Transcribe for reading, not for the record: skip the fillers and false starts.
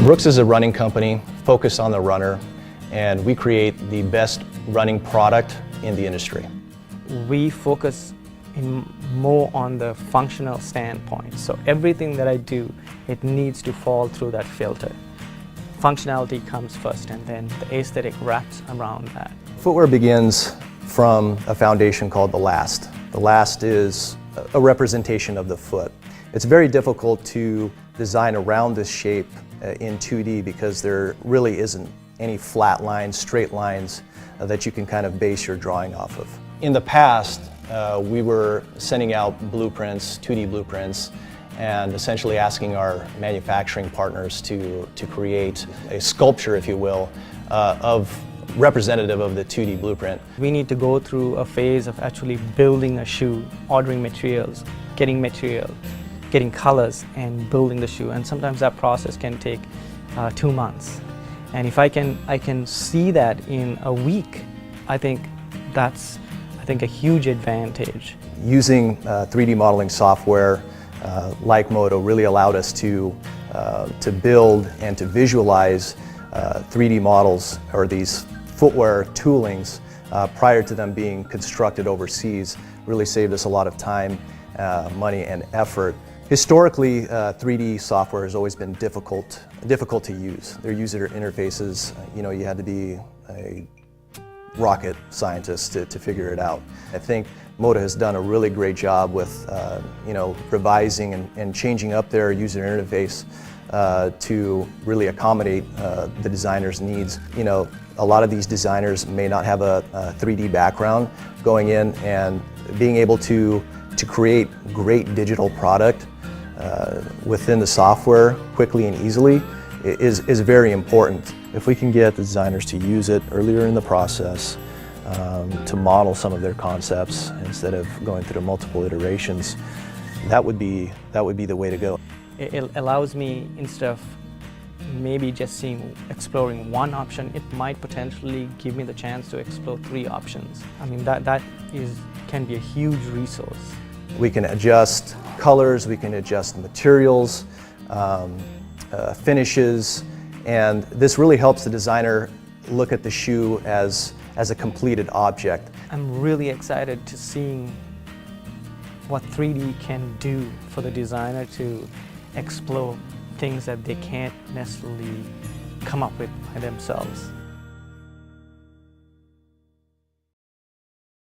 Brooks is a running company focused on the runner, and we create the best running product in the industry. We focus more on the functional standpoint. So everything that I do, it needs to fall through that filter. Functionality comes first, and then the aesthetic wraps around that. Footwear begins from a foundation called the last. The last is a representation of the foot. It's very difficult to design around this shape in 2D because there really isn't any flat lines, straight lines that you can kind of base your drawing off of. In the past, we were sending out blueprints, 2D blueprints, and essentially asking our manufacturing partners to create a sculpture, if you will, of representative of the 2D blueprint. We need to go through a phase of actually building a shoe, ordering materials, getting colors, and building the shoe. And sometimes that process can take 2 months. And if I can see that in a week, I think that's a huge advantage. Using 3D modeling software like MODO really allowed us to build and to visualize 3D models or these footwear toolings prior to them being constructed overseas. Really saved us a lot of time, money, and effort. Historically, 3D software has always been difficult to use. Their user interfaces, you had to be a rocket scientist to figure it out. I think MODO has done a really great job with revising and changing up their user interface to really accommodate the designer's needs. A lot of these designers may not have a 3D background. Going in and being able to create great digital product within the software quickly and easily is very important. If we can get the designers to use it earlier in the process, to model some of their concepts instead of going through multiple iterations, that would be the way to go. It allows me, instead of maybe just exploring one option, it might potentially give me the chance to explore 3 options. I mean, that can be a huge resource. We can adjust colors, we can adjust materials, finishes, and this really helps the designer look at the shoe as a completed object. I'm really excited to see what 3D can do for the designer to explore things that they can't necessarily come up with by themselves.